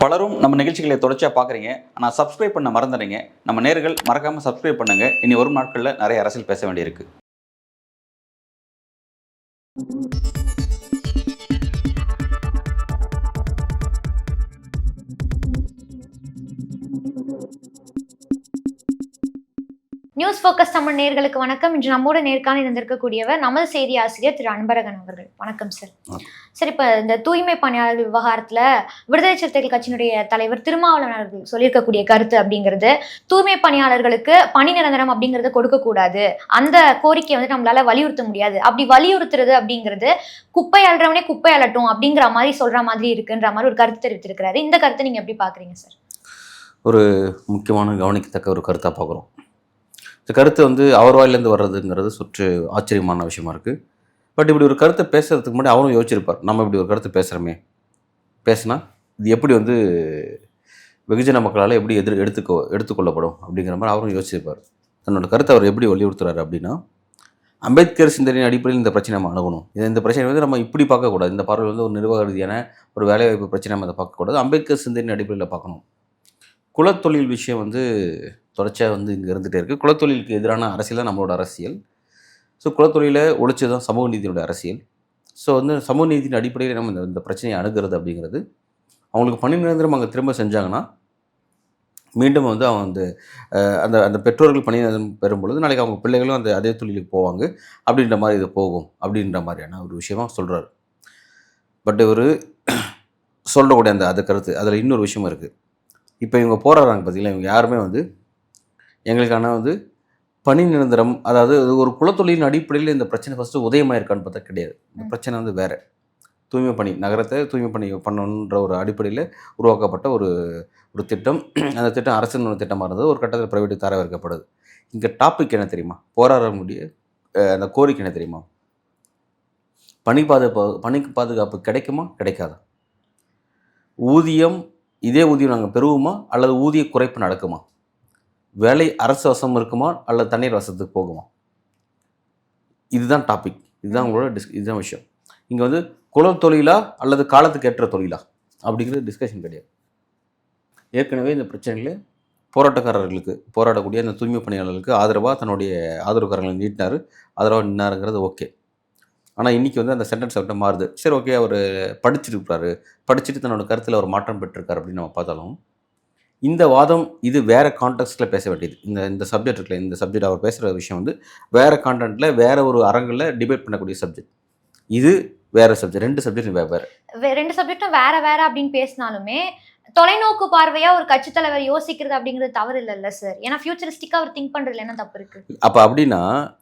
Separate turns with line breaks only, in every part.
பலரும் நம்ம நிகழ்ச்சிகளை தொடர்ச்சியாக பார்க்குறீங்க. ஆனால் சப்ஸ்கிரைப் பண்ண மறந்துடுறீங்க. நம்ம நேயர்கள் மறக்காமல் சப்ஸ்கிரைப் பண்ணுங்கள். இனி வரும் நாட்களில் நிறைய அரசியல் பேச வேண்டியிருக்கு.
நியூஸ் ஃபோக்கஸ் தமிழ் நேயர்களுக்கு வணக்கம். இன்று நம்மோட நேர்காணல் இருந்திருக்கக்கூடியவர் நமது செய்தி ஆசிரியர் திரு அன்பரகன் அவர்கள். வணக்கம் சார். சார், இப்போ இந்த தூய்மை பணியாளர்கள் விவகாரத்தில் விடுதலை சிறுத்தைகள் கட்சியினுடைய தலைவர் திருமாவளவன் அவர்கள் சொல்லியிருக்கக்கூடிய கருத்து அப்படிங்கிறது, தூய்மை பணியாளர்களுக்கு பணி நிரந்தரம் அப்படிங்கிறத கொடுக்கக்கூடாது, அந்த கோரிக்கையை வந்து நம்மளால வலியுறுத்த முடியாது, அப்படி வலியுறுத்துறது அப்படிங்கிறது குப்பை அள்ளுறவனே குப்பை அள்ளட்டும் அப்படிங்கிற மாதிரி சொல்ற மாதிரி இருக்குன்ற மாதிரி ஒரு கருத்து தெரிவித்திருக்கிறாரு. இந்த கருத்தை நீங்க எப்படி பாக்குறீங்க சார்?
ஒரு முக்கியமான கவனிக்கத்தக்க ஒரு கருத்தாக பார்க்குறோம். இந்த கருத்து வந்து அவர் வாயிலேருந்து வர்றதுங்கிறது சுற்று ஆச்சரியமான விஷயமா இருக்குது. பட் இப்படி ஒரு கருத்தை பேசுகிறதுக்கு முன்னாடி அவரும் யோசிச்சிருப்பார், நம்ம இப்படி ஒரு கருத்து பேசினா இது எப்படி வந்து வெகுஜன மக்களால் எப்படி எடுத்துக்கொள்ளப்படும் அப்படிங்கிற மாதிரி அவரும் யோசிச்சிருப்பார். தன்னோட கருத்தை அவர் எப்படி வலியுறுத்துறாரு அப்படின்னா, அம்பேத்கர் சிந்தனையின் அடிப்படையில் இந்த பிரச்சனை நம்ம அணுகணும். இந்த பிரச்சனை வந்து நம்ம இப்படி பார்க்கக்கூடாது. இந்த பார்வை வந்து ஒரு நிர்வாக ரீதியான ஒரு வேலைவாய்ப்பு பிரச்சனை நம்ம அதை பார்க்கக்கூடாது. அம்பேத்கர் சிந்தனையின் அடிப்படையில் பார்க்கணும். குலத்தொழில் விஷயம் வந்து தொடர்ச்சியாக வந்து இங்கே இருந்துகிட்டே இருக்குது. குலத்தொழிலுக்கு எதிரான அரசியல் தான் நம்மளோட அரசியல். ஸோ குலத்தொழிலை ஒழிச்சு தான் சமூக நீதியினுடைய அரசியல். ஸோ வந்து சமூக நீதியின் அடிப்படையில் நம்ம இந்த பிரச்சனையை அணுகிறது அப்படிங்கிறது, அவங்களுக்கு பணி நிரந்தரம் அங்கே திரும்ப செஞ்சாங்கன்னா மீண்டும் வந்து அவங்க வந்து அந்த அந்த பெற்றோர்கள் பணி நிரந்தரம் பெறும் பொழுது நாளைக்கு அவங்க பிள்ளைகளும் அந்த அதே தொழிலுக்கு போவாங்க அப்படின்ற மாதிரி இது போகும் அப்படின்ற மாதிரியான ஒரு விஷயமாக சொல்கிறார். பட் இவர் சொல்லக்கூடிய அந்த கருத்து அதில் இன்னொரு விஷயமும் இருக்குது. இப்போ இவங்க போராடுறாங்க பார்த்தீங்களா, இவங்க யாருமே வந்து எங்களுக்கான வந்து பணி நிரந்தரம், அதாவது ஒரு குலத்தொழிலின் அடிப்படையில் இந்த பிரச்சனை ஃபஸ்ட்டு உதயமாக இருக்கான்னு பார்த்தா கிடையாது. இந்த பிரச்சனை வந்து வேறு. தூய்மை பணி, நகரத்தை தூய்மை பணி பண்ணணுன்ற ஒரு அடிப்படையில் உருவாக்கப்பட்ட ஒரு திட்டம். அந்த திட்டம் அரசின் திட்டமாக இருந்தது. ஒரு கட்டத்தில் ப்ரைவேட்டுக்கு தரவிறக்கப்படுது. இங்கே டாபிக் என்ன தெரியுமா? போராடக்கூடிய அந்த கோரிக்கை என்ன தெரியுமா? பணி பாதுகாப்பு கிடைக்குமா கிடைக்காதா? ஊதியம், இதே ஊதியம் நாங்கள் பெறுவோமா அல்லது ஊதிய குறைப்பு நடக்குமா? வேலை அரசு வசம் இருக்குமா அல்லது தண்ணீர் வசத்துக்கு போகுமா? இதுதான் டாபிக். இதுதான் உங்களோட இதுதான் விஷயம். இங்கே வந்து குலத்தொழிலா அல்லது காலத்துக்கு ஏற்ற தொழிலா அப்படிங்கிறது டிஸ்கஷன் கிடையாது. ஏற்கனவே இந்த பிரச்சனையில் போராட்டக்காரர்களுக்கு, போராடக்கூடிய அந்த தூய்மை பணியாளர்களுக்கு ஆதரவாக தன்னுடைய ஆதரவுக்காரர்களை நீட்டினார், ஆதரவாக நின்னாருங்கிறது ஓகே. ஆனால் இன்றைக்கி வந்து அந்த சென்டென்ஸ் அவர்கிட்ட மாறுது. சரி, ஓகே, அவர் படிச்சுட்டு தன்னோட கருத்தில் ஒரு மாற்றம் பெற்றிருக்காரு அப்படின்னு நம்ம பார்த்தாலும், இந்த வாதம் இது வேறு கான்டெக்ஸ்ட்டில் பேச வேண்டியது. இந்த சப்ஜெக்ட் இருக்குல்ல, இந்த சப்ஜெக்ட் அவர் பேசுகிற விஷயம் வந்து வேறு கான்டென்ட்டில் வேறு ஒரு அரங்கில் டிபேட் பண்ணக்கூடிய சப்ஜெக்ட். இது வேறு சப்ஜெக்ட். ரெண்டு சப்ஜெக்ட்
ரெண்டு சப்ஜெக்டும் வேறு அப்படின்னு பேசினாலுமே தொலைநோக்கு பார்வையா ஒரு கட்சி தலைவர் யோசிக்கிறது அப்படிங்கிறது தவறு இல்லைல்ல சார்? ஏன்னா ஃபியூச்சரிஸ்டிக்காக அவர் திங்க் பண்ணுறதுல என்ன தப்பு இருக்குது?
அப்போ அப்படின்னா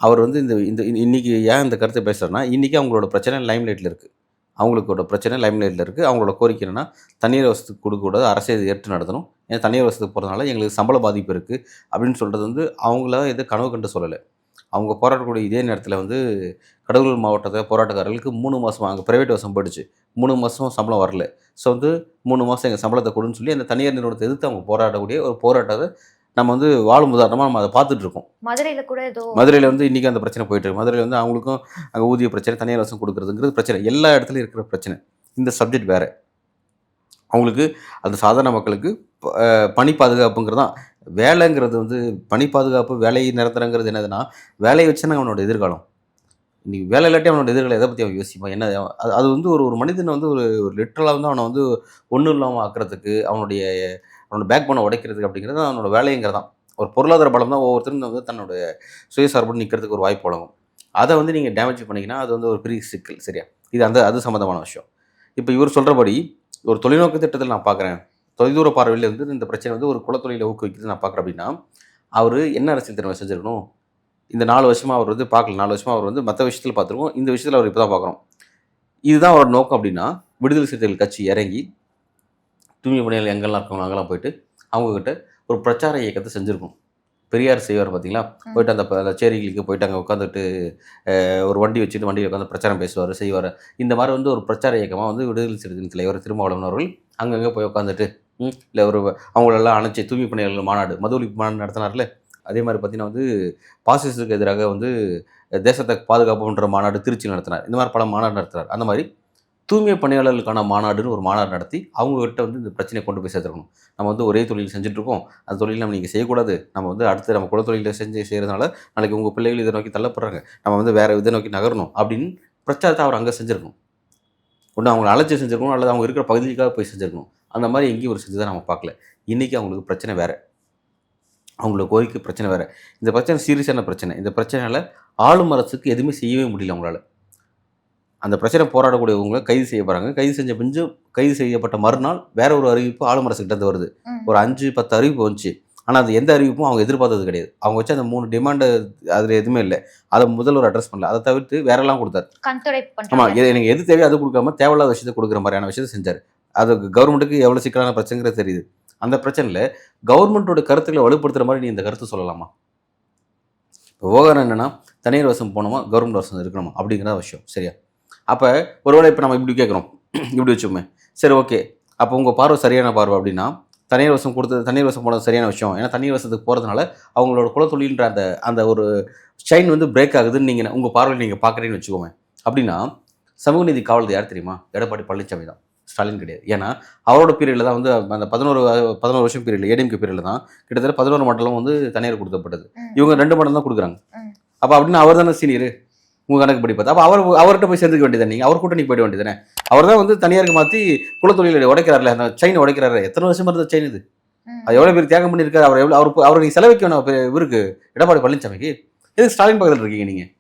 அவர் வந்து இந்த இன்னைக்கு ஏன் இந்த கருத்தை பேசுகிறேன்னா, இன்றைக்கி அவங்களோட பிரச்சனை லைம்லைட்டில் இருக்குது. அவங்களோட பிரச்சனை லைம்லைட்டில் இருக்குது. அவங்களோட கோரிக்கை என்னென்னா, தண்ணீர் வசதிக்கு கொடுக்கக்கூடாது, அரசே இது ஏற்று நடத்தணும். ஏன்னா தண்ணீர் வசதிக்கு போகிறதுனால எங்களுக்கு சம்பள பாதிப்பு இருக்குது அப்படின்னு சொல்கிறது வந்து அவங்கள எது கனவு கண்டு சொல்லலை. அவங்க போராடக்கூடிய இதே நேரத்தில் வந்து கடலூர் மாவட்டத்தில் போராட்டக்காரர்களுக்கு 3 மாதம் அங்கே ப்ரைவேட் வசம் போயிடுச்சு. 3 மாதம் சம்பளம் வரல. ஸோ வந்து 3 மாதம் எங்கள் சம்பளத்தை கொடுன்னு சொல்லி அந்த தனியார் நிறுவனத்தை எதிர்த்து அவங்க போராடக்கூடிய ஒரு போராட்டத்தை நம்ம வந்து வாழும் உதாரணமாக நம்ம அதை பார்த்துட்ருக்கோம். மதுரையில் வந்து இன்றைக்கி அந்த பிரச்சனை போயிட்டுருக்கு. மதுரையில் வந்து அவங்களுக்கும் அங்கே ஊதிய பிரச்சனை, தனியார் வசம் கொடுக்குறதுங்கிறது பிரச்சனை. எல்லா இடத்துலையும் இருக்கிற பிரச்சனை. இந்த சப்ஜெக்ட் வேறு. அவங்களுக்கு அந்த சாதாரண மக்களுக்கு பணி பாதுகாப்புங்கிறது தான் வேலைங்கிறது. வந்து பணி பாதுகாப்பு, வேலை நிரந்தரங்கிறது என்னதுன்னா, வேலையை வச்சுன்னா அவனோட எதிர்காலம். இன்றைக்கி வேலை இல்லாட்டி அவனோட எதிர்காலம் எதை பற்றி அவன் யோசிப்பான்? என்ன அது வந்து ஒரு மனிதனை வந்து ஒரு லிட்ரலாக வந்து அவனை வந்து ஒன்றும் இல்லாமல் ஆக்கிறதுக்கு, அவனோட பேக் போனை உடைக்கிறதுக்கு அப்படிங்கிறது அவனோட வேலைங்கிறதான். ஒரு பொருளாதார பலம் தான் ஒவ்வொருத்தரும் வந்து தன்னோட சுயசார்பு நிற்கிறதுக்கு ஒரு வாய்ப்பு வழங்கும். அதை வந்து நீங்கள் டேமேஜ் பண்ணிங்கன்னா அது வந்து ஒரு பெரிய சிக்கல். சரியா? இது அது சம்மந்தமான விஷயம். இப்போ இவர் சொல்கிறபடி ஒரு தொலைநோக்கு திட்டத்தில் நான் பார்க்குறேன், தொலைதூர பார்வையில் வந்து இந்த பிரச்சனை வந்து ஒரு குலத்தொழிலை ஊக்குவிக்கிறது நான் பார்க்குறேன் அப்படின்னா, அவர் என்ன அரசியல் திறமை செஞ்சுருக்கணும்? இந்த 4 வருஷமாக அவர் வந்து பார்க்கல. 4 வருஷமாக அவர் வந்து மற்ற விஷயத்தில் பார்த்துருக்கோம். இந்த விஷயத்தில் அவர் இப்போ தான் பார்க்குறோம். இதுதான் அவரோட நோக்கம் அப்படின்னா, விடுதலை சிறுத்தைகள் கட்சி இறங்கி தூய்மை பணியாளர்கள் எங்கெல்லாம் இருக்காங்க அங்கெல்லாம் போயிட்டு அவங்கக்கிட்ட ஒரு பிரச்சார இயக்கத்தை செஞ்சுருக்கோம். பெரியார் செய்வார் பார்த்தீங்களா, போயிட்டு அந்த சேரிகளுக்கு போயிட்டு அங்கே உட்காந்துட்டு ஒரு வண்டி வச்சுட்டு வண்டியில் உட்காந்து பிரச்சாரம் பேசுவார், செய்வார். இந்த மாதிரி வந்து ஒரு பிரச்சார இயக்கமாக வந்து விடுதலை சிறுத்தைகள் தலைவர் திருமாவளவன் அவர்கள் அங்கங்கே போய் உட்காந்துட்டு, இல்லை ஒரு அவங்களெல்லாம் அணைச்சி தூய்மை பணியாளர்கள் மாநாடு, மது ஒழிப்பு மாநாடு நடத்தினார்ல. அதே மாதிரி பார்த்திங்கன்னா வந்து பாசிசத்துக்கு எதிராக வந்து தேசத்தை பாதுகாப்புன்ற மாநாடு திருச்சியில் நடத்தினார். இந்த மாதிரி பல மாநாடு நடத்தினார். அந்த மாதிரி தூய்மை பணியாளர்களுக்கான மாநாடுன்னு ஒரு மாநாடு நடத்தி அவங்ககிட்ட வந்து இந்த பிரச்சனையை கொண்டு போய் சேர்த்துருக்கணும். நம்ம வந்து ஒரே தொழில் செஞ்சுட்ருக்கோம், அந்த தொழில் நம்ம நீங்கள் செய்யக்கூடாது, நம்ம வந்து அடுத்து நம்ம குலத்தொழிலில் செய்கிறதுனால நாளைக்கு உங்கள் பிள்ளைகள் இதை நோக்கி தள்ளப்படுறாங்க, நம்ம வந்து வேறு இதை நோக்கி நகரணும் அப்படின்னு பிரச்சாரத்தை அவர் அங்கே செஞ்சுருக்கணும். ஒன்று அவங்களை அழைச்சி செஞ்சுருக்கணும், அல்லது அவங்க இருக்கிற பகுதிக்காக போய் செஞ்சுருக்கணும். அந்த மாதிரி எங்கேயும் ஒரு செஞ்சு தான் நம்ம பார்க்கல. இன்றைக்கி அவங்களுக்கு பிரச்சனை வேறு, அவங்களோட கோரிக்கை பிரச்சனை வேறு. இந்த பிரச்சனை சீரியஸான பிரச்சனை. இந்த பிரச்சனையால் ஆளும் அரசுக்கு எதுவுமே செய்யவே முடியல அவங்களால. அந்த பிரச்சனை போராடக்கூடியவங்களை கைது செய்ய போகிறாங்க. கைது செய்யப்பட்ட மறுநாள் வேற ஒரு அறிவிப்பு ஆளும் அரசுக்கிட்ட வருது. ஒரு 5-10 அறிவிப்பு வந்துச்சு. ஆனால் அது எந்த அறிவிப்பும் அவங்க எதிர்பார்த்தது கிடையாது. அவங்க வச்சு அந்த 3 டிமாண்டு அதில் எதுவுமே இல்லை. அதை முதல்வர் அட்ரஸ் பண்ணல. அதை தவிர்த்து வேறெல்லாம் கொடுத்தாரு. ஆமாம், எனக்கு எது தேவையோ அது கொடுக்காம தேவையில்லாத விஷயத்தை கொடுக்குற மாதிரியான விஷயத்தை செஞ்சார். அது கவர்மெண்ட்டுக்கு எவ்வளோ சிக்கலான பிரச்சனைங்கிறது தெரியுது. அந்த பிரச்சனையில் கவர்மெண்ட்டோட கருத்துக்களை வலுப்படுத்துகிற மாதிரி நீ இந்த கருத்து சொல்லலாமா? இப்போ விவகாரம் என்னென்னா, தனியார் வசம் போனோமா வசம் இருக்கணுமா அப்படிங்கிற விஷயம். சரியா? அப்போ ஒருவேளை இப்போ நம்ம இப்படி கேட்குறோம், இப்படி வச்சுக்கோமே, சரி ஓகே, அப்போ உங்கள் பார்வை சரியான பார்வை அப்படின்னா தனியார் வசம் போனது சரியான விஷயம். ஏன்னா தனியார் வசத்துக்கு போகிறதுனால அவங்களோட குலத்தொழில்ன்ற அந்த ஒரு ஷைன் வந்து பிரேக் ஆகுதுன்னு நீங்கள் உங்கள் பார்வையில் நீங்கள் பார்க்குறீங்கன்னு வச்சுக்கோங்க. அப்படின்னா சமூக நீதி காவலர் யார் தெரியுமா? எடப்பாடி பழனிசாமி தான், ஸ்டாலின் கிடையாது. ஏன்னா அவரோட பீரியடில் தான் வந்து அந்த 11 வருஷம் பீரியடில் ஏடிஎம்கே பீரியடில் தான் கிட்டத்தட்ட 11 மண்டலம் வந்து தனியார் கொடுக்கப்பட்டது. இவங்க 2 மண்டலம் தான் கொடுக்குறாங்க. அப்போ அப்படின்னு அவர் தானே சீனியர் உங்கள் கணக்கு படி பார்த்தா. அப்போ அவர்கிட்ட போய் சேர்ந்துக்க வேண்டியது, நீங்கள் அவர் கூட்டணி போயிட வேண்டியதானே. அவர் தான் வந்து தனியாருக்கு மாற்றி குலத்தொழிலை உடைக்கிறாருல, அந்த செயினை உடைக்கிறாரு. எத்தனை வருஷமா இருந்த செயின் இது? அது எவ்வளோ பேர் தியாகம் பண்ணியிருக்காரு. அவர் நீங்கள் செலவிக்க வேணும் இவருக்கு, எடப்பாடி பழனிசாமிக்கு. எதுக்கு ஸ்டாலின் பக்கத்தில் இருக்கீங்க நீங்கள்?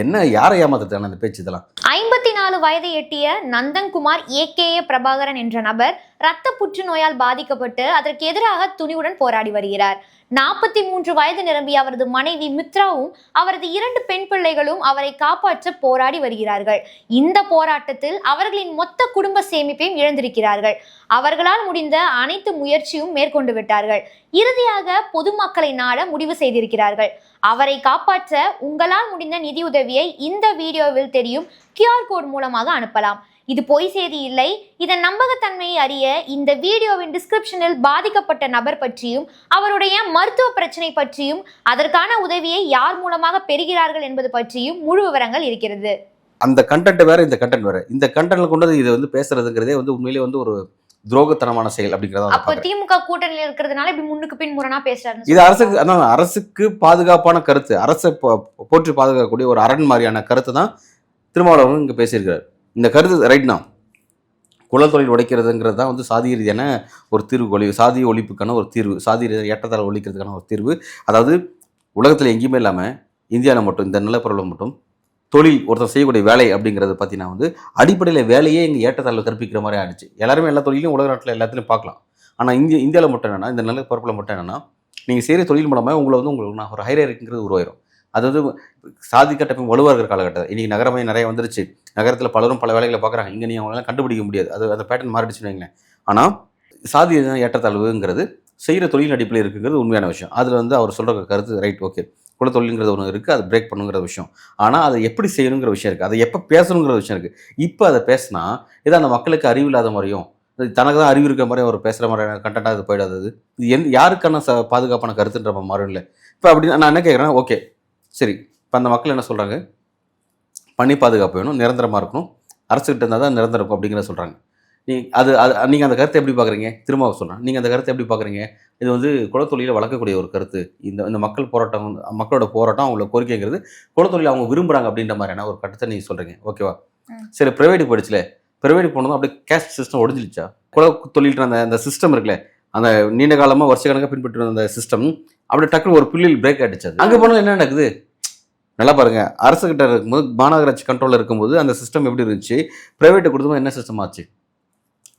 என்ன யாரை ஏமாத்துறாங்க அந்த பேச்சு இதெல்லாம்?
54 வயதை எட்டிய நந்தன்குமார் ஏகே பிரபாகரன் என்ற நபர் இரத்த புற்றுநோயால் பாதிக்கப்பட்டு அதற்கு எதிராக துணிவுடன் போராடி வருகிறார். 43 வயது நிரம்பிய அவரது மனைவி மித்ராவும் அவரது 2 பெண் பிள்ளைகளும் அவரை காப்பாற்ற போராடி வருகிறார்கள். இந்த போராட்டத்தில் அவர்களின் மொத்த குடும்ப சேமிப்பையும் இழந்திருக்கிறார்கள். அவர்களால் முடிந்த அனைத்து முயற்சியும் மேற்கொண்டு விட்டார்கள். இறுதியாக பொதுமக்களை நாட முடிவு செய்திருக்கிறார்கள். அவரை காப்பாற்ற உங்களால் முடிந்த நிதியுதவியை இந்த வீடியோவில் தெரியும் QR கோட் மூலமாக அனுப்பலாம். இது பொய் செய்தி இல்லை. இதன் நம்பகத்தன்மையை அறிய இந்த வீடியோவின் டிஸ்கிரிப்ஷனில் பாதிக்கப்பட்ட நபர் பற்றியும் அவருடைய மருத்துவ பிரச்சனை பற்றியும் அதற்கான உதவியை யார் மூலமாக பெறுகிறார்கள் என்பது பற்றியும் முழு விவரங்கள் இருக்கிறது.
அந்த கண்டென்ட் வேற, இந்த கண்டென்ட் வேற. இந்த கண்டென்ட்ல கொண்டு இது வந்து பேசுறதுங்கிறதே வந்து உண்மையிலேயே வந்து ஒரு துரோகத்தனமான செயல் அப்படிங்கிறத.
அப்போ திமுக கூட்டணியில் இருக்கிறதுனால இப்படி முன்னுக்கு பின் முரணா பேசுறாரு.
இது அரசுக்கு பாதுகாப்பான கருத்து, அரசை போற்றி பாதுகாக்கக்கூடிய ஒரு அரண் மாதிரியான கருத்து தான் திருமாவளவன் இங்கே பேசியிருக்கிறார். இந்த கருத்து ரைட் தான். குலத்தொழில் உடைக்கிறதுங்கிறது தான் வந்து சாதிய ரீதியான ஒரு தீர்வு, சாதிய ஒழிப்புக்கான ஒரு தீர்வு, சாதிய ஏற்றத்தாழ் ஒழிக்கிறதுக்கான ஒரு தீர்வு. அதாவது உலகத்தில் எங்கேயுமே இல்லாமல் இந்தியாவில் மட்டும், இந்த நிலப்பரப்பில் மட்டும் தொழில் ஒருத்தர் செய்யக்கூடிய வேலை அப்படிங்கிறது பார்த்தீங்கன்னா வந்து அடிப்படையில் வேலையே இங்கே ஏற்றத்தாழ்வு கற்பிக்கிற மாதிரி ஆயிடுச்சு. எல்லாருமே எல்லா தொழிலையும் உலக நாட்டில் எல்லாத்துலையும் பார்க்கலாம். ஆனால் இந்தியாவில் மட்டும் என்னென்னா, இந்த நிலப்பரப்பில் மட்டும் என்னென்னா, நீங்கள் செய்கிற தொழில் மூலமாக உங்களுக்கு நான் ஒரு ஹைரார்க்கிங்கிறது உருவாயிரும். அதாவது சாதி கட்டமைப்பு வலுவாக இருக்கிற காலகட்டத்தில் இன்றைக்கி நகரமே நிறைய வந்துருச்சு. நகரத்தில் பலரும் பல வேலைகளை பார்க்குறாங்க. இங்கே நீங்கள் அவங்களால கண்டுபிடிக்க முடியாது. அந்த பேட்டர்ன் மாறிடுச்சுன்னு வைங்களேன். ஆனால் சாதி ஏற்றத்தாழ்வுங்கிறது செய்கிற தொழில் அடிப்படையில் இருக்குங்கிறது உண்மையான விஷயம். அதில் வந்து அவர் சொல்கிற கருத்து ரைட், ஓகே. குலத்தொழில்ங்கிறது ஒன்று இருக்குது, அது பிரேக் பண்ணுங்கிற விஷயம். ஆனால் அதை எப்படி செய்யணுங்கிற விஷயம் இருக்குது, அதை எப்போ பேசணுங்கிற விஷயம் இருக்குது. இப்போ அதை பேசினா ஏதோ அந்த மக்களுக்கு அறிவு இல்லாத மாதிரியும் தனக்கு தான் அறிவு இருக்கிற மாதிரி அவர் பேசுகிற மாதிரியான கண்டென்ட்டாக அது போயிடாது. இது யாருக்கான பாதுகாப்பான கருத்துன்ற மாதிரி இல்லை. இப்போ அப்படி நான் என்ன கேட்குறேன், ஓகே சரி, இப்போ அந்த மக்கள் என்ன சொல்கிறாங்க, பணி பாதுகாப்பு வேணும், நிரந்தரமாக இருக்கணும், அரசுக்கிட்ட இருந்தால் தான் நிரந்தரம் இருக்கும் அப்படிங்கிறத சொல்கிறாங்க. நீங்கள் அந்த கருத்தை எப்படி பார்க்குறீங்க? திரும்ப சொல்கிறேன், நீங்கள் அந்த கருத்தை எப்படி பார்க்குறீங்க? இது வந்து குலத்தொழிலை வளர்க்கக்கூடிய ஒரு கருத்து. இந்த மக்களோட போராட்டம், அவங்களோட கோரிக்கைங்கிறது குலத்தொழில் அவங்க விரும்புகிறாங்க அப்படின்ற மாதிரியான ஒரு கட்டத்தை நீங்கள் சொல்கிறீங்க, ஓகேவா? சரி, ப்ரைவேட்டுக்கு போயிடுச்சுல, ப்ரைவேட் போனதும் அப்படியே கேஸ்ட் சிஸ்டம் ஒடிஞ்சிருச்சா? குலத்தொழில்ன்ற அந்த சிஸ்டம் இருக்குல்ல, அந்த நீண்ட காலமாக வருஷ கணக்காக பின்பற்றி அந்த சிஸ்டம் அப்படியே டக்குனு ஒரு புள்ளியில் பிரேக் ஆகிடுச்சு. அங்கே போனால் என்ன நடக்குது நல்லா பாருங்கள். அரசுக்கிட்ட இருக்கும்போது, மாநகராட்சி கண்ட்ரோலில் இருக்கும்போது அந்த சிஸ்டம் எப்படி இருந்துச்சு, ப்ரைவேட்டை கொடுத்தோம் என்ன சிஸ்டம் ஆச்சு?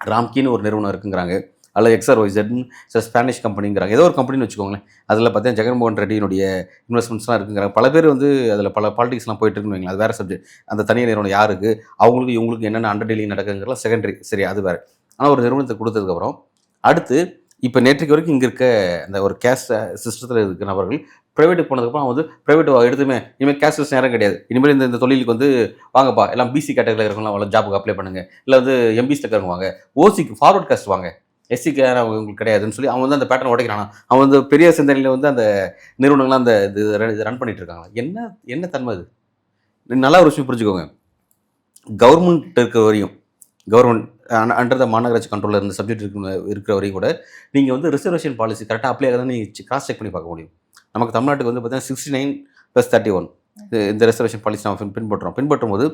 ராம்கின்னு ஒரு நிறுவனம் இருக்குங்கிறாங்க, அல்ல XRYZன்னு ஸ்பானிஷ் கம்பெனிங்கிறாங்க, ஏதோ ஒரு கம்பெனின்னு வச்சுக்கோங்களேன். அதில் பார்த்தீங்கன்னா ஜெகன்மோகன் ரெட்டியினுடைய இன்வெஸ்ட்மெண்ட்ஸ்லாம் இருக்குங்கிறாங்க. பல பேர் வந்து அதில் பல பாலிடிக்ஸ்லாம் போயிட்டு இருக்குன்னு வைங்களேன், அது வேறு சப்ஜெக்ட். அந்த தனியார் நிறுவனம் யாருக்கு, அவங்களுக்கு இவங்களுக்கு என்னென்ன அண்டர் டீலிங் நடக்குங்கிறலாம் செகண்டரி, சரி அது வேறு. ஆனால் ஒரு நிறுவனத்தை கொடுத்ததுக்கப்புறம் அடுத்து இப்போ நேற்றுக்கு வரைக்கும் இங்கே இருக்க அந்த ஒரு கேஸ்ட் சிஸ்டத்தில் இருக்க நபர்கள் ப்ரைவேட்டுக்கு போனதுக்கப்புறம் அவங்க வந்து ப்ரைவேட் எடுத்துமே இனிமேல் கேஸ்ட் சிஸ்டம் நேரம் கிடையாது. இனிமேல் இந்த தொழிலுக்கு வந்து வாங்கப்பா எல்லாம் BC கேட்டகரியில் இருக்கவங்க அவங்கள ஜாபுக்கு அப்ளை பண்ணுங்கள், இல்லை வந்து MBC இருக்கிறவங்க வாங்க, OCக்கு ஃபார்வர்ட் காஸ்ட் வாங்க, SCக்கு உங்களுக்கு கிடையாதுன்னு சொல்லி அவங்க வந்து அந்த பேட்டர்ன் உடைக்கிறாங்க. அவங்க வந்து பெரிய சிந்தனையில் வந்து அந்த நிறுவனங்கள்லாம் அந்த இது ரன் பண்ணிட்டு இருக்காங்க. என்ன தன்மை அது? நல்லா ஒரு விஷயம் புரிஞ்சுக்கோங்க. கவர்மெண்ட் இருக்கிற வரையும், கவர்மெண்ட் அண்டர் த மாநகராட்சி கண்ட்ரோலில் இருந்த சப்ஜெக்ட் இருக்கிற வரையும் கூட நீங்கள் வந்து ரிசர்வேஷன் பாலிசி கரெக்டாக அப்ளை ஆகாதான் நீங்கள் கிராஸ் செக் பண்ணி பார்க்க முடியும். நமக்கு தமிழ்நாட்டுக்கு வந்து பார்த்தீங்கன்னா 69+31 இந்த ரிசர்வேஷன் பாலிசி நம்ம பின்பற்றும் போது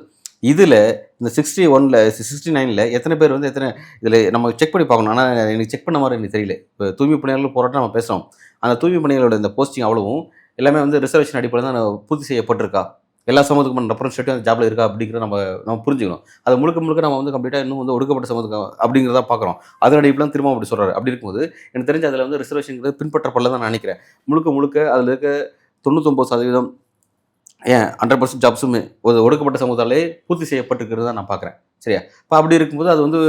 இதில் இந்த 61ல் 69ல் எத்தனை பேர் வந்து எத்தனை இதில் நம்ம செக் பண்ணி பார்க்கணும். ஆனால் எனக்கு செக் பண்ண மாதிரி எனக்கு தெரியல. இப்போ தூய்மை பணியாளர்கள் போராட்டம் நம்ம பேசுகிறோம். அந்த தூய்மை பணியாளரோட இந்த போஸ்டிங் அவ்வளவும் எல்லாமே வந்து ரிசர்வேஷன் அடிப்படையில் தான் பூர்த்தி செய்யப்பட்டிருக்கா, எல்லா சமூகத்துக்கும் ரெப்ரஸன்டேட்டிவ் அந்த ஜாப்ல இருக்கா அப்படிங்கிறத நம்ம புரிஞ்சுக்கணும். அது முழுக்க நம்ம வந்து கம்ப்ளீட்டாக இன்னும் வந்து ஒடுக்கப்பட்ட சமூகம் அப்படிங்கிறத பார்க்குறோம். அதன் அடிப்படையில் திரும்ப அப்படி சொல்கிறாரு. அப்படி இருக்கும்போது எனக்கு தெரிஞ்ச அதில் வந்து ரிசர்வேஷன்ங்கிறது பின்பற்றப்படல தான் நான் நினைக்கிறேன். முழுக்க அதில் இருக்க 99% ஏன் 100% ஜாப்ஸுமே ஒரு ஒடுக்கப்பட்ட சமூகத்தாலே பூர்த்தி செய்யப்பட்டிருக்கிறது தான் நான் பார்க்குறேன். சரியா? இப்போ அப்படி இருக்கும்போது அது வந்து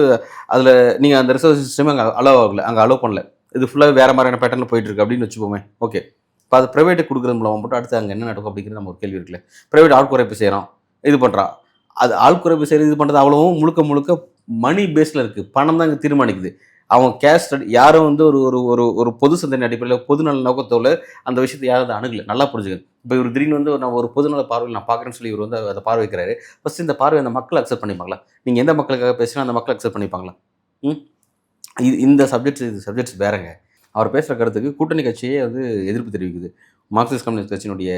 அதில் நீங்கள் அந்த ரிசர்வேஷன் சிஸ்டமே அங்கே அலோவ் ஆகலை, அங்கே அலோவ் பண்ணல. இது ஃபுல்லாக வேறு மாதிரியான பேட்டர்னில் போயிட்டுருக்கு அப்படின்னு வச்சுப்போமே. ஓகே, இப்போ அது ப்ரைவேட்டுக்கு கொடுக்குறது மூலமாக மட்டும் அடுத்து அங்கே என்ன நடக்கும் அப்படிங்கிறது நம்ம ஒரு கேள்வி இருக்குல்ல. ப்ரைவேட் ஆட்குறைப்பு செய்கிறோம், இது பண்ணுறான். அது ஆட்குறைப்பு செய்கிறது இது பண்ணுறது அவ்வளவும் முழுக்க மணி பேஸில் இருக்குது. பணம் தான் இங்கே தீர்மானிக்குது. அவங்க கேஷ் யாரும் வந்து ஒரு பொது சிந்தனை அடிப்படையில் பொதுநல நோக்கத்தோடு அந்த விஷயத்தை யாரும் அணுகலை. நல்லா புரிஞ்சுக்கணும். இப்போ இவர் திடீர்னு வந்து நான் ஒரு பொதுநல பார்வையில் நான் பார்க்குறேன்னு சொல்லி இவர் வந்து அதை பார்வை வைக்கிறாரு. ஃபஸ்ட்டு இந்த பார்வை அந்த மக்கள் அக்செப்ட் பண்ணிப்பாங்களா? நீங்கள் எந்த மக்களுக்காக பேசுனா அந்த மக்கள் அக்செப்ட் பண்ணிப்பாங்களா? இந்த சப்ஜெக்ட்ஸ் வேறங்க. அவர் பேசுகிற கருத்துக்கு கூட்டணி கட்சியே வந்து எதிர்ப்பு தெரிவிக்குது. மார்க்சிஸ்ட் கம்யூனிஸ்ட் கட்சியினுடைய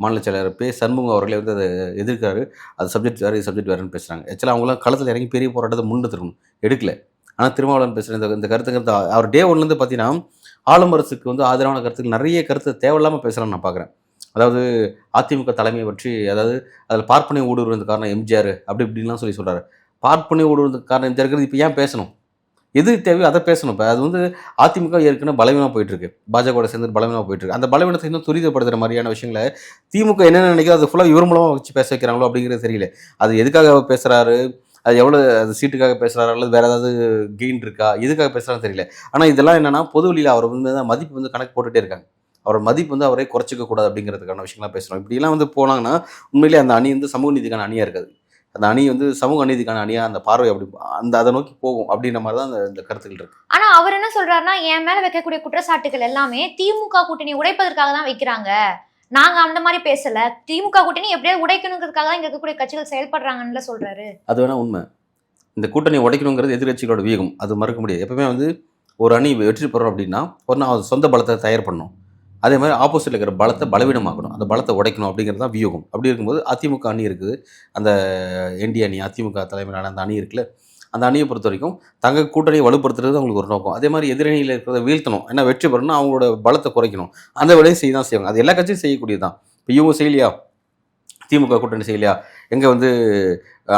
மாநில செயலாளர் சண்முகம் அவர்களே வந்து அதை எதிர்க்கிறாரு. அது சப்ஜெக்ட் வேறு, இது சப்ஜெக்ட் வேறுன்னு பேசுகிறாங்க. ஆக்சுவலாக அவங்களாம் களத்தில் இறங்கி பெரிய போராட்டத்தை முன்னெடுத்துருக்கணும், எடுக்கல. ஆனால் திருமாவளவன் பேசுகிற இந்த கருத்துங்கிறது அவர் டே ஒன்லேருந்து பார்த்தீங்கன்னா ஆளும் அரசுக்கு வந்து ஆதரவான கருத்துக்கு நிறைய கருத்து தேவையில்லாமல் பேசுகிறான்னு நான் பார்க்குறேன். அதாவது அதிமுக தலைமையை பற்றி, அதாவது அதில் பார்ப்பனை ஊடுருவதுக்கு காரணம் எம்ஜிஆர் அப்படி இப்படின்லாம் சொல்லி சொல்கிறாரு. பார்ப்பனை ஊடுருவதுக்கு காரணம் எம்ஜிஆர் இப்போ ஏன் பேசணும்? எது தேவையோ அதை பேசணும். இப்போ அது வந்து அதிமுக ஏற்கனவே பலவீனமாக போயிட்டுருக்கு, பாஜகவோட சேர்ந்து பலவீனமாக போயிட்டுருக்கு. அந்த பலவீனத்தை இன்னும் துரிதப்படுத்துகிற மாதிரியான விஷயங்களை திமுக என்னென்ன நினைக்கிறதோ அது ஃபுல்லாக இவர் மூலமாக வச்சு பேச வைக்கிறாங்களோ அப்படிங்கிறது தெரியல. அது எதுக்காக பேசுகிறாரு, அது எவ்வளோ அது சீட்டுக்காக பேசுகிறாரு அல்லது வேறு ஏதாவது கெயின் இருக்கா, எதுக்காக பேசுகிறான்னு தெரியல. ஆனால் இதெல்லாம் என்னென்னா பொது வழியில் அவர் வந்து மதிப்பு வந்து கணக்கு போட்டுகிட்டே இருக்காங்க. அவர் மதிப்பு வந்து அவரே குறைச்சிக்க கூடாது அப்படிங்கிறதுக்கான விஷயங்கள்லாம் பேசுகிறோம். இப்படிலாம் வந்து போனாங்கன்னா உண்மையிலேயே அந்த அணி வந்து சமூக நீதிக்கான அணியாக இருக்காது. அந்த அணி வந்து சமூக அநீதிக்கான அணியாக அந்த பார்வை அப்படி அதை நோக்கி போகும் அப்படின்ற மாதிரி தான் இந்த கருத்துக்கள் இருக்கு.
ஆனா அவர் என்ன சொல்றாருன்னா, என் மேல வைக்கக்கூடிய குற்றச்சாட்டுகள் எல்லாமே திமுக கூட்டணி உடைப்பதற்காக தான் வைக்கிறாங்க, நாங்க அந்த மாதிரி பேசல, திமுக கூட்டணி எப்படியாவது உடைக்கணுங்கிறதுக்காக தான் இங்க இருக்கக்கூடிய கட்சிகள் செயல்படுறாங்கன்னு சொல்றாரு. அது
வேணா உண்மை. இந்த கூட்டணி உடைக்கணுங்கிறது எதிர்கட்சிகளோட வியூகம், அது மறுக்க முடியாது. எப்பவுமே வந்து ஒரு அணி வெற்றி பெறணும் அப்படின்னா ஒரு சொந்த பலத்தை தயார் பண்ணணும். அதே மாதிரி ஆப்போசிட்டில் இருக்கிற பலத்தை பலவீனமாக்கணும், அந்த பலத்தை உடைக்கணும் அப்படிங்கிறது தான் வியூகம். அப்படி இருக்கும்போது அதிமுக அணி இருக்குது, அந்த என்டிஏ அணி, அதிமுக தலைமையிலான அந்த அணி இருக்குல்ல, அந்த அணியை பொறுத்த வரைக்கும் தங்க கூட்டணியை வலுப்படுத்துறது அவங்களுக்கு ஒரு நோக்கம். அதே மாதிரி எதிரணியில் இருக்கிறத வீழ்த்தணும், ஏன்னா வெற்றி பெறணும், அவங்களோட பலத்தை குறைக்கணும். அந்த வேலையை செய்ய தான் செய்வாங்க. அது எல்லா கட்சியும் செய்யக்கூடியது தான். இப்போ இவங்க செய்யலையா, திமுக கூட்டணி செய்யலையா, எங்கே வந்து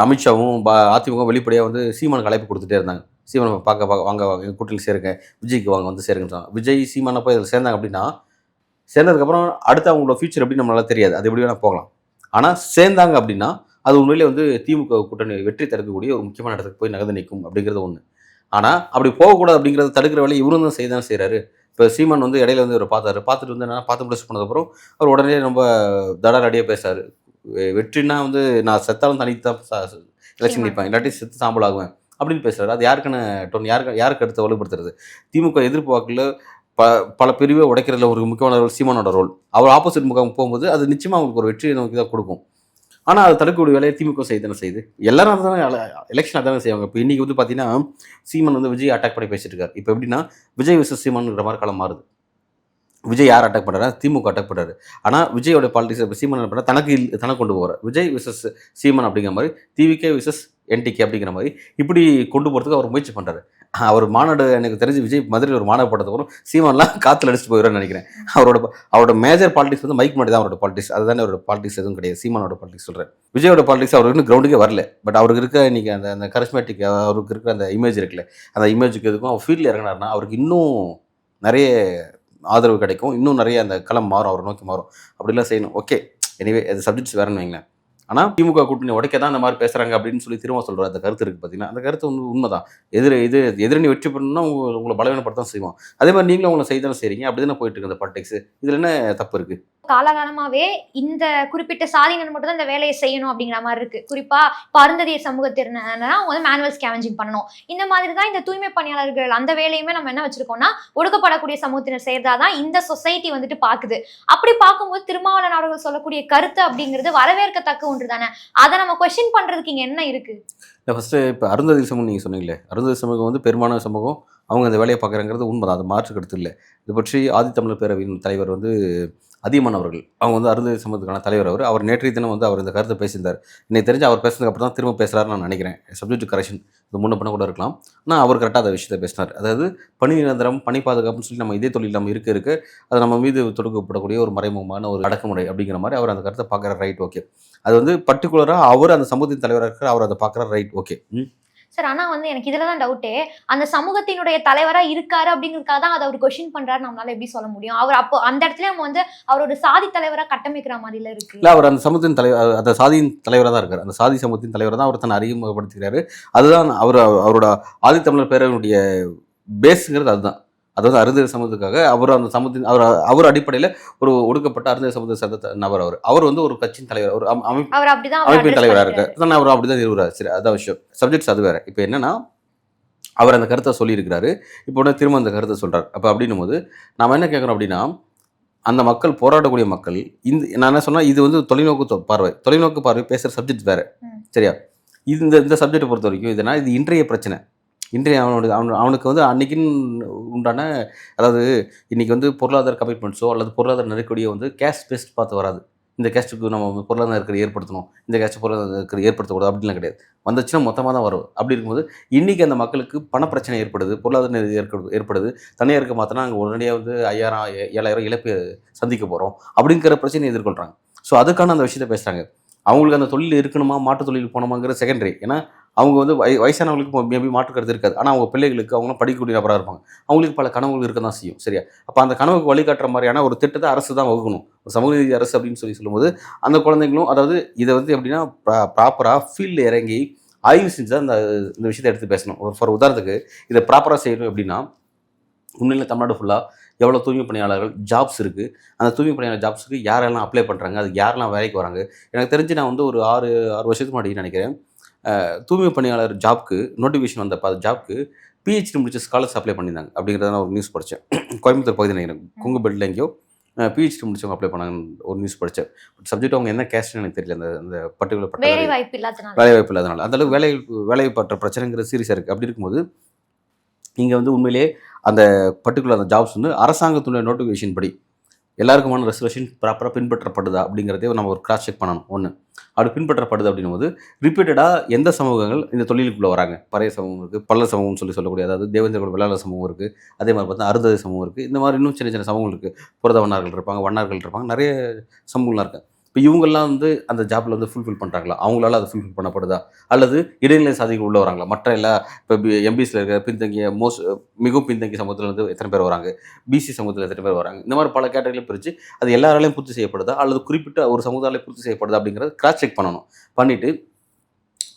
அமித்ஷாவும் அதிமுக வெளிப்படையாக வந்து சீமானுக்கு அழைப்பு கொடுத்துட்டே இருந்தாங்க. சீமானை பார்க்க வாங்க எங்கள் கூட்டணியில் சேருங்க, விஜய்க்கு வாங்க வந்து சேருங்க. விஜய் சீமானை போய் இதில் சேர்ந்தாங்க அப்படின்னா, சேர்ந்ததுக்கப்புறம் அடுத்து அவங்களோட ஃபியூச்சர் எப்படி நம்மளால தெரியாது, அது எப்படி வேணால் போகலாம். ஆனால் சேர்ந்தாங்க அப்படின்னா அது உண்மையிலே வந்து திமுக கூட்டணி வெற்றி தடுக்கக்கூடிய ஒரு முக்கியமான இடத்துக்கு போய் நகர்ந்து நிற்கும் அப்படிங்கிறது ஒன்று. ஆனால் அப்படி போகக்கூடாது அப்படிங்கிறத தடுக்கிற வேலையை இவரும் தான் செய்கிறாரு. இப்போ சீமான் வந்து இடையில வந்து இவர் பார்த்துட்டு வந்து என்னன்னா, பார்த்து ப்ளஸ் பண்ணதுக்கப்புறம் அவர் உடனே ரொம்ப தடாரடியாக பேசுறாரு. வெற்றினா வந்து நான் செத்தாலும் தனிக்கு தான் எலெக்ஷன் நிற்பேன், இல்லாட்டி செத்து சாம்பல் ஆகுவேன் அப்படின்னு பேசுறாரு. அது யாருக்கான டோன், யாருக்கு அடுத்து வலுப்படுத்துறது? திமுக எதிர்ப்பு வாக்கில் பல பிரிவை உடைக்கிறதுல ஒரு முக்கியமான ரோல் சீமானோட ரோல். அவர் ஆப்போசிட் முகம் போகும்போது அது நிச்சயமாக அவங்களுக்கு ஒரு வெற்றியை நோக்கி தான் கொடுக்கும். ஆனால் அது தடுக்கக்கூடிய வேலையை திமுக செய்யுது. எல்லாரும் அதுதானே எலெக்ஷன் அதானே செய்வாங்க. இப்போ இன்றைக்கி வந்து பார்த்தீங்கன்னா சீமான் வந்து விஜய் அட்டாக் பண்ணி பேசிட்டு இருக்காரு. இப்போ எப்படின்னா விஜய் விசஸ் சீமானுங்கிற மாதிரி காலம் மாறுது. விஜய் யார் அட்டாக் பண்ணுறாரு, திமுக அட்டாக் பண்ணுறாரு. ஆனால் விஜயோட பாலிடிக்ஸ் இப்போ சீமான் என்ன பண்ணால் தனக்கு கொண்டு போகிறார். விஜய் விசஸ் சீமான் அப்படிங்கிற மாதிரி, டிவிகே விசஸ் என்டிகே அப்படிங்கிற மாதிரி இப்படி கொண்டு போகிறதுக்கு அவர் முயற்சி பண்ணுறாரு. அவர் மாநாடு எனக்கு தெரிஞ்சு விஜய் மதுரையில் ஒரு மாநாடு போட்டதுக்கப்புறம் சீமான்லாம் காற்றுல அடிச்சுட்டு போயிடுறான்னு நினைக்கிறேன். அவரோட மேஜர் பாலிடிக்ஸ் வந்து மைக் மட்டும் தான் அவரோட பாலிடிக்ஸ், அதுதானே அவரோட பாலிடிக்ஸ் எதுவும் கிடையாது. சீமானோட பாலிடிக்ஸ் சொல்கிறேன். விஜயோட பாலிடிக்ஸ் அவருக்கு இன்னும் கிரவுண்டுக்கே வரல. பட் அவருக்கு இருக்க இன்றைக்கி அந்த கரிஸ்மேட்டிக், அவருக்கு இருக்கிற அந்த இமேஜ் இருக்குல்ல, அந்த இமேஜுக்கு எதுக்கும் அவர் ஃபீல்டில் இறங்கினார்னா அவருக்கு இன்னும் நிறைய ஆதரவு கிடைக்கும், இன்னும் நிறைய அந்த களம் மாறும், அவரை நோக்கி மாறும். அப்படிலாம் செய்யணும். ஓகே, எனிவே அது சப்ஜெக்ட்ஸ் வேறுன்னு வைங்களேன். ஆனால் திமுக கூட்டணி உடைக்க தான் இந்த மாதிரி பேசுகிறாங்க அப்படின்னு சொல்லி திரும்ப சொல்கிற அந்த கருத்து இருக்குது பார்த்தீங்கன்னா, அந்த கருத்து வந்து உண்மைதான். எதிரணி வெற்றி பண்ணணும்னா உங்களை பலவீனப்படுத்த தான் செய்வோம். அதே மாதிரி நீங்களும் உங்களை செய்தாலும் செய்கிறீங்க, அப்படி தானே போயிட்டு இருக்கு அந்த பாலிடிக்ஸ். இதில் என்ன தப்பு இருக்குது?
காலகாலமாவே இந்த குறிப்பிட்ட சாதியினர் மட்டும் தான் இந்த வேலையை செய்யணும் அப்படிங்கிற மாதிரி இருக்கு. குறிப்பா இப்போ அருந்ததிய சமூகத்தினர்னா அவங்க வந்து மேனுவல் ஸ்கேவெஞ்சிங் பண்ணணும். இந்த மாதிரி தான் இந்த தூய்மை பணியாளர்கள் அந்த வேலையுமே நம்ம என்ன வச்சிருக்கோம்னா ஒடுக்கப்படக்கூடிய சமூகத்தினர் செய்யறதாதான் இந்த சொசைட்டி வந்துட்டு பாக்குது. அப்படி பார்க்கும்போது திருமாவளவன் அவர்கள் சொல்லக்கூடிய கருத்து அப்படிங்கிறது வரவேற்கத்தக்க ஒன்று தானே. அதை நம்ம கொஸ்டின் பண்றதுக்கு இங்க என்ன இருக்கு?
இல்லை, ஃபஸ்ட்டு இப்போ அருந்ததி சமூகம் நீங்கள் சொன்னீங்களே, அருந்ததி சமூகம் வந்து பெரும்பாலான சமூகம் அவங்க அந்த வேலையை பார்க்குறாங்கிறது உண்மைதான், அது மாற்று கருத்து இல்லை. இது பற்றி ஆதித்தமிழர் பேரவையின் தலைவர் வந்து அதியமான் அவர்கள், அவங்க வந்து அருந்ததி சமூகத்துக்கான தலைவர். அவர் நேற்றைய தினம் வந்து அவர் இந்த கருத்தை பேசியிருந்தார். எனக்கு தெரிஞ்சு அவர் பேசுனதுக்கு அப்புறம் தான் திரும்ப பேசுகிறாருன்னு நான் நினைக்கிறேன். சப்ஜெக்ட் கரெக்ஷன் இது முன்ன பண்ண கூட இருக்கலாம். ஆனால் அவர் கரெக்டாக அந்த விஷயத்தை பேசினார். அதாவது பணி நிரந்தரம், பணி பாதுகாப்புன்னு சொல்லி நம்ம இதே தொழில் நம்ம இருக்க அது நம்ம மீது தொடுக்கப்படக்கூடிய ஒரு மறைமுகமான ஒரு அடக்குமுறை அப்படிங்கிற மாதிரி அவர் அந்த கருத்தை பார்க்குற ரைட், ஓகே. அது வந்து பர்டிகுலராக அவர் அந்த சமூகத்தின் தலைவராக இருக்கிற அவர் அதை பார்க்குற ரைட், ஓகே.
சார், ஆனா வந்து எனக்கு இதுல தான் டவுட்டே. அந்த சமூகத்தினுடைய தலைவரா இருக்காரு அப்படிங்கிறதுக்காக தான் அதை அவர் கொஸ்டின் பண்றாரு நம்மளால எப்படி சொல்ல முடியும்? அவர் அப்போ அந்த இடத்துல நம்ம வந்து அவரோட சாதி தலைவரா கட்டமைக்கிற மாதிரில இருக்கு.
இல்லை, அவர் அந்த சமூகத்தின் தலைவர், அந்த சாதியின் தலைவராக தான் இருக்கார். அந்த சாதி சமூகத்தின் தலைவராக தான் அவர் தன்னை அறிமுகப்படுத்துகிறாரு. அதுதான் அவரோட ஆதித்தமிழர் பேரவையினுடைய பேஸுங்கிறது அதுதான். அதாவது அருந்ததி சமூகத்துக்காக அவர் அந்த சமூகத்தின் அவர் அடிப்படையில் ஒரு ஒடுக்கப்பட்ட அருந்ததி சமூகத்தை சேர்ந்த நபர். அவர் வந்து ஒரு கட்சியின் தலைவர், ஒரு அமைப்பின் தலைவராக இருக்கார். அவர் அப்படிதான் நிறுவுறாரு. சரி, அதான் விஷயம். சப்ஜெக்ட்ஸ் அது வேற. இப்போ என்னன்னா, அவர் அந்த கருத்தை சொல்லியிருக்கிறாரு. இப்போ உடனே திரும்ப அந்த கருத்தை சொல்றாரு. அப்போ அப்படின்னும் போது நாம் என்ன கேட்குறோம் அப்படின்னா, அந்த மக்கள், போராடக்கூடிய மக்கள், நான் என்ன சொன்னா, இது வந்து தொலைநோக்கு பார்வை பேசுகிற சப்ஜெக்ட் வேற. சரியா? இந்த சப்ஜெக்டை பொறுத்த வரைக்கும் இது இன்றைய பிரச்சனை. இன்றைய அவனுக்கு வந்து அன்னைக்குன்னு உண்டான, அதாவது இன்னைக்கு வந்து பொருளாதார கமிட்மெண்ட்ஸோ அல்லது பொருளாதார நெருக்கடியோ வந்து கேஸ்ட் பேஸ்ட் பார்த்து வராது. இந்த கேஸ்ட்டுக்கு நம்ம பொருளாதார நெருக்கடி ஏற்படுத்தணும், இந்த கேஸ்ட்டு பொருளாதார நெருக்கடி ஏற்படுத்தக்கூடாது அப்படின்லாம் கிடையாது. வந்துச்சுன்னா மொத்தமாக தான் வரும். அப்படி இருக்கும்போது இன்றைக்கி அந்த மக்களுக்கு பணப்பிரச்சனை ஏற்படுது, பொருளாதார நெருக்கடி ஏற்படுது. தனியாருக்கு மாற்றினா அங்கே உடனடியாக வந்து 5000 7000 இழப்பு சந்திக்க போகிறோம் அப்படிங்கிற பிரச்சனையை எதிர்கொள்கிறாங்க. ஸோ அதுக்கான அந்த விஷயத்தை பேசுகிறாங்க. அவங்களுக்கு அந்த தொழில் இருக்கணுமா, மாற்று தொழில் போகணுமாங்கிற செகண்டரி. ஏன்னா அவங்க வந்து வயசானவங்களுக்கு மேபி மாற்று கருத்து இருக்காது. ஆனால் அவங்க பிள்ளைகளுக்கு, அவங்களும் படிக்கக்கூடிய நபராக இருப்பாங்க. அவங்களுக்கு பல கனவுகள் இருக்க தான் செய்யும். சரியா? அப்போ அந்த கனவுக்கு வழிகாட்டுற மாதிரியான ஒரு திட்டத்தை அரசு தான் வகுக்கணும். ஒரு சமூக நீதி அரசு அப்படின்னு சொல்லும்போது அந்த குழந்தைங்களும், அதாவது இதை வந்து எப்படின்னா ப்ராப்பராக ஃபீல்டில் இறங்கி ஆய்வு செஞ்சு தான் இந்த விஷயத்தை எடுத்து பேசணும். ஃபார் உதாரணத்துக்கு இதை ப்ராப்பராக செய்யணும் அப்படின்னா, உண்மையில் தமிழ்நாடு ஃபுல்லாக எவ்வளோ தூய்மை பணியாளர்கள் ஜாப்ஸ் இருக்குது, அந்த தூய்மை பணியாளர் ஜாப்ஸுக்கு யாரெல்லாம் அப்ளை பண்ணுறாங்க, அதுக்கு யாரெல்லாம் வேலைக்கு வராங்க. எனக்கு தெரிஞ்சு நான் வந்து ஒரு 6 வருஷத்துக்கு முன்னாடி நினைக்கிறேன், தூய்மை பணியாளர் ஜாப்க்கு நோட்டிஃபிகேஷன் வந்தப்போ அது ஜாப்க்கு பிஹெச்டி முடிச்ச ஸ்காலர்ஸ் அப்ளை பண்ணியிருந்தாங்க அப்படிங்கிறத நான் ஒரு நியூஸ் படித்தேன். கோயம்புத்தூர் பகுதியில் நினைக்கிறேன், கொங்குபெட்டில் எங்கேயோ பிஹெச்டி முடிச்சவங்க அப்ளை பண்ணாங்க ஒரு நியூஸ் படித்தேன். சப்ஜெக்ட் அவங்க என்ன கேஸ்ட்னு எனக்கு தெரியல. அந்த பர்டிகுலர் வேலை வாய்ப்பு இல்லாதனால அந்தளவுக்கு வேலை பற்ற பிரச்சனைங்கிறது சீரியஸாக இருக்குது. அப்படி இருக்கும்போது இங்கே வந்து உண்மையிலேயே அந்த பர்டிகுலர் அந்த ஜாப்ஸ் வந்து அரசாங்கத்துடைய நோட்டிஃபிகேஷன் படி எல்லாருக்குமான ரெசர்வேஷன் ப்ராப்பராக பின்பற்றப்படுதா அப்படிங்கிறதே நம்ம ஒரு கிராஸ் செக் பண்ணணும். ஒன்று அப்படி பின்பற்றப்படுது அப்படின்னும் போது ரிப்பீட்டடாக எந்த சமூகங்கள் இந்த தொழிலுக்குள்ளே வராங்க. பறைய சமூகம் இருக்குது, பல்லர் சமூகம்னு சொல்லக்கூடிய, அதாவது தேவேந்திர வெள்ளாளர் சமூகம் இருக்குது, அதே மாதிரி பார்த்தா அருந்ததி சமூகம் இருக்குது. இந்த மாதிரி இன்னும் சின்ன சின்ன சமூகங்கள் இருக்குது. புரத வண்ணார்கள் இருப்பாங்க, வண்ணார்கள் இருப்பாங்க, நிறைய சமூகங்கள்லாம் இருக்குது. இப்போ இவங்கெல்லாம் வந்து அந்த ஜாப்பில் வந்து ஃபுல்ஃபில் பண்ணுறாங்களா, அவங்களால அது ஃபுல்ஃபில் பண்ணப்படுதா, அல்லது இடைநிலை சாதிகள் உள்ளே வராங்களா? மற்ற எல்லா இப்போ எம்பிசியில் இருக்கிற பின்தங்கிய மிகவும் பின்தங்கிய சமூகத்தில் வந்து எத்தனை பேர் வராங்க, பிசி சமூகத்தில் எத்தனை பேர் வராங்க, இந்த மாதிரி பல கேட்டகரியில் பிரித்து அது எல்லாராலையும் பூர்த்தி செய்யப்படுதா அல்லது குறிப்பிட்ட ஒரு சமுதாயம் பூர்த்தி செய்யப்படுதா அப்படிங்கிறத கிராஸ் செக் பண்ணணும். பண்ணிவிட்டு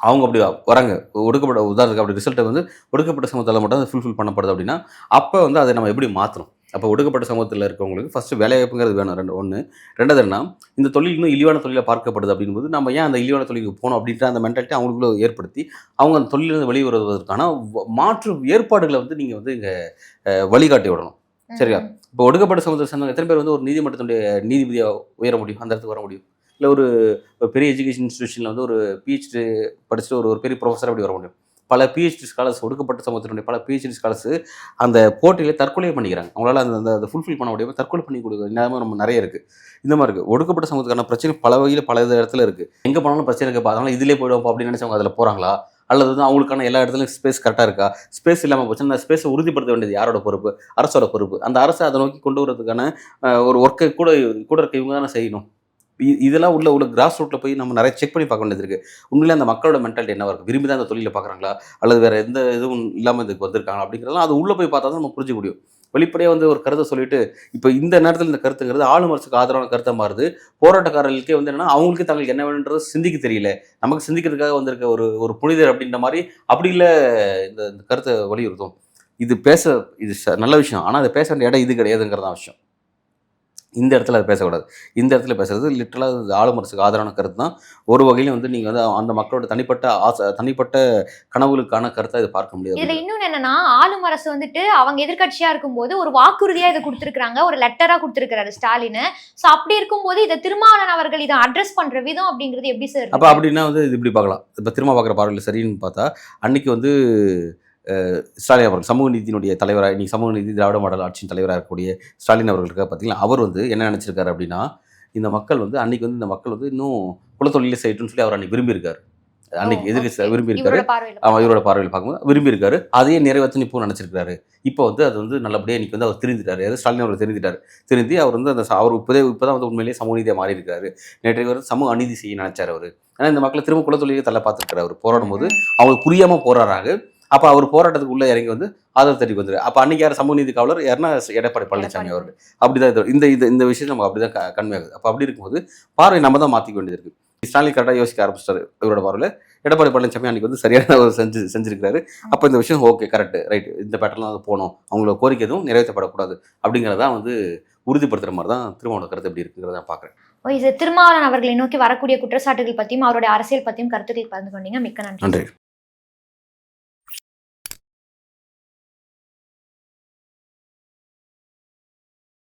அவங்க அப்படி வராங்க, ஒடுக்கப்பட்ட உதாரணத்துக்கு அப்படி ரிசல்ட்டை வந்து ஒடுக்கப்பட்ட சமூகத்தில் மட்டும் அது ஃபுல்ஃபில் பண்ணப்படுது அப்படின்னா, அப்போ வந்து அதை நம்ம எப்படி மாற்றணும்? அப்போ ஒடுக்கப்பட்ட சமூகத்தில் இருக்கவங்களுக்கு ஃபஸ்ட்டு வேலைவாய்ப்புங்கிறது வேணும். ஒன்று. ரெண்டாவது என்ன, இந்த தொழில் இன்னும் இழிவான தொழிலை பார்க்கப்படுது அப்படிங்கும்போது நம்ம ஏன் அந்த இழிவான தொழிலுக்கு போகணும் அப்படின்ற அந்த மென்டாலிட்டி அவங்களுக்குள்ள ஏற்படுத்தி அவங்க அந்த தொழிலிருந்து வெளியே வருவதற்கான மாற்று ஏற்பாடுகளை வந்து நீங்கள் வந்து இங்கே வழிகாட்டி விடணும். சரியா? இப்போ ஒடுக்கப்பட்ட சமூகத்தை சேர்ந்தவங்க எத்தனை பேர் வந்து ஒரு நீதிமன்றத்துடைய நீதிபதியாக உயர முடியும், அந்த இடத்துக்கு வர முடியும்? இல்லை ஒரு பெரிய எஜுகேஷன் இன்ஸ்டியூஷனில் வந்து ஒரு பிஹெச்டி படிச்சுட்டு ஒரு பெரிய ப்ரொஃபஸர் அப்படி வர முடியும்? பல பிஹெச்டி ஸ்காலர்ஸ், ஒடுக்கப்பட்ட சமூகத்தினுடைய பல பிஹெச்டி ஸ்காலர்ஸ் அந்த போட்டியில் தற்கொலை பண்ணிக்கிறாங்க. அவங்களால அந்த ஃபுல்ஃபில் பண்ண முடியாமல் தற்கொலை பண்ணி கொடுக்குற நிலைமை நம்ம நிறைய இருக்குது. இந்த மாதிரி இருக்குது. ஒடுக்கப்பட்ட சமூகத்துக்கான பிரச்சனை பல வகையில் பல இடத்துல இருக்குது. எங்கே போனாலும் பிரச்சனை இருக்குது, அதனால் இதிலே போய்டுவோம் அப்படின்னு நினச்சவங்க அதில் போகிறாங்களா, அல்லது வந்து அவங்களுக்கான எல்லா இடத்துலையும் ஸ்பேஸ் கரெக்டாக இருக்கா? ஸ்பேஸ் இல்லாமல் போச்சு, அந்த ஸ்பேஸை உறுதிப்படுத்த வேண்டியது யாரோட பொறுப்பு? அரசோட பொறுப்பு. அந்த அரசை அதை நோக்கி கொண்டு வரதுக்கான ஒரு ஒர்க்கை கூட இருக்க இவங்க தானே செய்யணும். இதெல்லாம் உள்ள கிராஸ் ரூட்டில் போய் நம்ம நிறைய செக் பண்ணி பார்க்க வேண்டியது இருக்குது. உண்மையிலே அந்த மக்களோட மென்டாலிட்டி என்னவாக இருக்குது, விரும்பி தான் அந்த தொழிலை பார்க்குறாங்களா அல்லது வேறு எந்த இதுவும் இல்லாமல் இதுக்கு வந்திருக்காங்க அப்படிங்கிறதெல்லாம் அது உள்ளே போய் பார்த்தா தான் நம்ம புரிஞ்சிக்க முடியும். வெளிப்படையாக வந்து ஒரு கருத்தை சொல்லிட்டு இப்போ இந்த நேரத்தில் இந்த கருத்துங்கிறது ஆளும் அரசுக்கு ஆதரவான கருத்தை மாறுது. போராட்டக்காரர்களுக்கே வந்து என்னன்னா, அவங்களுக்கு தங்களுக்கு என்ன வேணுன்றது சிந்திக்க தெரியல, நமக்கு சிந்திக்கிறதுக்காக வந்திருக்க ஒரு புனிதர் அப்படின்ற மாதிரி அப்படி இல்லை இந்த கருத்தை வலியுறுத்தும். இது நல்ல விஷயம், ஆனால் அதை பேச வேண்டிய இடம் இது கிடையாதுங்கிறதான் விஷயம். இந்த இடத்துல அதை பேசக்கூடாது. இந்த இடத்துல பேசுறது லிட்டரலாக ஆளும் அரசுக்கு ஆதரவான கருத்து தான். ஒரு வகையிலும் வந்து நீங்கள் வந்து அந்த மக்களோட தனிப்பட்ட ஆசை, தனிப்பட்ட கனவுகளுக்கான கருத்தை இதை பார்க்க முடியாது.
இதுல இன்னொன்னு என்னன்னா, ஆளும் அரசு வந்துட்டு அவங்க எதிர்க்கட்சியா இருக்கும்போது ஒரு வாக்குறுதியா இதை கொடுத்திருக்காங்க, ஒரு லெட்டரா கொடுத்திருக்காரு ஸ்டாலின். சோ அப்படி இருக்கும்போது இதை திருமாவளவன் அவர்கள் இதை அட்ரஸ் பண்ற விதம் அப்படிங்கிறது எப்படி சார்?
அப்போ அப்படின்னா வந்து இது இப்படி பார்க்கலாம். இப்போ திரும்ப பார்க்குற பார்வையில் சரின்னு பார்த்தா, அன்னைக்கு வந்து ஸ்டாலின் அவர்கள் சமூக நீதியினுடைய தலைவராக, இன்னைக்கு சமூக நீதி திராவிட மாடல் ஆட்சியின் தலைவராக இருக்கக்கூடிய ஸ்டாலின் அவர்கள் இருக்கார் பார்த்தீங்களா, அவர் வந்து என்ன நினச்சிருக்காரு அப்படின்னா, இந்த மக்கள் வந்து அன்னைக்கு வந்து இந்த மக்கள் வந்து இன்னும் குலத்தொழிலே செய்யட்டும்னு சொல்லி அவர் அன்னைக்கு விரும்பியிருக்காரு. அன்னைக்கு எதிர்க்கட்சி விரும்பியிருக்காரு.
இவரோட பார்வையில
அவன் இவரோட பார்வையில் பார்க்கும்போது விரும்பியிருக்காரு. அதையே நிறைவேற்றணும் இப்போ நினச்சிருக்காரு. இப்போ வந்து அது வந்து நல்லபடியாக இன்னைக்கு வந்து அவர் திருந்திட்டாரு. அதாவது ஸ்டாலின் அவர்கள் திருந்திட்டார். திருந்தி அவர் வந்து அந்த அவர் இப்போதான் வந்து உண்மையிலேயே சமூக நீதியாக மாறி இருக்காரு. நேற்றைக்கு வந்து சமூக அநீதி செய்ய நினைச்சார் அவர். ஆனால் இந்த மக்களை திரும்ப குலத்தொழிலே தள்ள பார்த்துருக்காரு. அவர் போராடும் போது அவங்களுக்கு புரியாமல் போராடுறாங்க. அப்போ அவர் போராட்டத்துக்கு உள்ளே இறங்கி வந்து ஆதரவு தெரிவிக்கு வந்துரு. அப்போ அன்னைக்கு யார் சமூக நீதி காவலர் யாருன்னா எடப்பாடி பழனிசாமி அவர்கள். அப்படிதான் இந்த விஷயம் நமக்கு அப்படிதான் கண்மையாகுது. அப்போ அப்படி இருக்கும்போது பார்வை நம்ம தான் மாற்றிக்க வேண்டியது இருக்கு. ஸ்டாலின் கரெக்டாக யோசிக்க ஆரம்பிச்சிட்டாரு. இவரோட பார்வையில் எடப்பாடி பழனிசாமி அன்னைக்கு வந்து சரியான ஒரு செஞ்சிருக்காரு. அப்போ இந்த விஷயம் ஓகே கரெக்ட் ரைட், இந்த பேட்டர்லாம் அது போகணும், அவங்களோட கோரிக்கை எதுவும் நிறைவேற்றப்படக்கூடாது அப்படிங்கிறதான் வந்து உறுதிப்படுத்துற மாதிரி தான் திருமாவளவன் கருத்து எப்படி இருக்குங்கிறத பார்க்குறேன்.
இது திருமாவளவன் அவர்களை நோக்கி வரக்கூடிய குற்றச்சாட்டுகள் பத்தியும் அவருடைய அரசியல் பத்தியும் கருத்துக்கள் பகிர்ந்து கொண்டீங்க. மிக்க நன்றி.
நன்றி.